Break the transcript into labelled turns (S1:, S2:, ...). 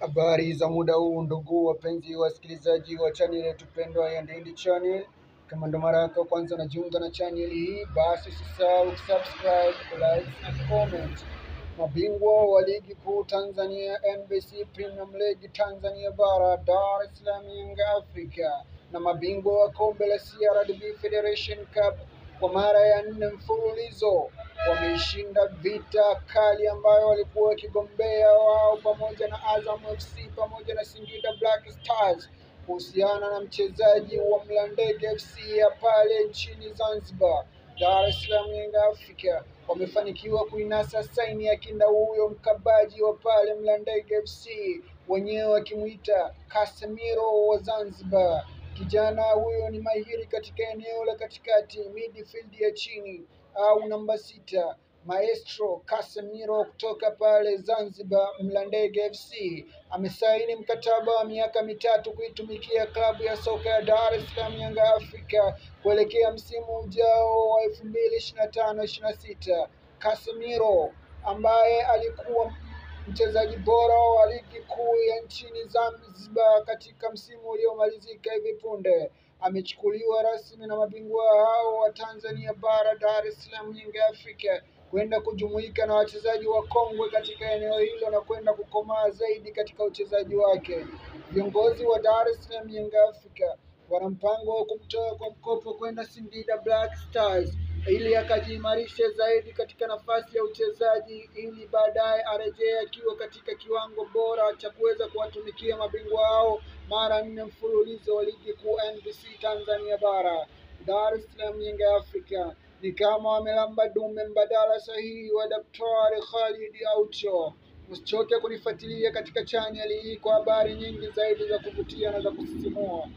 S1: Habari za muda huu ndugu wapenzi wasikilizaji wa channel yetu pendwa ya Ndindi Channel. Kama ndo mara yako kwanza unajiunga na channel hii, basi usisahau kusubscribe, like na comment. Mabingwa wa ligi kuu Tanzania NBC Premium League Tanzania Bara, Dar es Salaam Yanga Africa, na mabingwa wa kombe la CRDB Federation Cup kwa mara ya 4 mfululizo wameishinda vita kali ambayo walikuwa wakigombea wao pamoja na Azam FC pamoja na Singida Black Stars kuhusiana na mchezaji wa Mlandege FC ya pale nchini Zanzibar. Dar es Salaam Yanga Africa wamefanikiwa kuinasa saini ya kinda huyo mkabaji wa pale Mlandege FC, wenyewe wakimuita Casemiro wa Zanzibar. Kijana huyo ni mahiri katika eneo la katikati, midfield ya chini au namba 6. Maestro Casemiro kutoka pale Zanzibar Mlandege FC amesaini mkataba wa miaka 3 kuitumikia klabu ya soka ya Dar es Salaam Yanga Africa kuelekea msimu ujao wa 2025-26. Casemiro ambaye alikuwa mchezaji bora wa ligi kuu ya nchini Zanzibar katika msimu uliomalizika hivi punde amechukuliwa rasmi na mabingwa hao wa Tanzania Bara, Dar es Salaam Yanga Africa, kwenda kujumuika na wachezaji wa kongwe katika eneo hilo na kwenda kukomaa zaidi katika uchezaji wake. Viongozi wa Dar es Salaam Yanga Africa wana mpango wa kumtoa kwa mkopo kwenda Singida Black Stars ili akajiimarishe zaidi katika nafasi ya uchezaji, ili baadaye arejee akiwa katika kiwango bora cha kuweza kuwatumikia mabingwa hao mara 4 mfululizo wa ligi kuu NBC Tanzania Bara. Dar es Salaam Yanga Africa ni kama wamelamba dume mbadala sahihi wa Daktari Khalid Aucho. Usichoke kunifuatilia katika channel hii kwa habari nyingi zaidi za kuvutia na za kusisimua.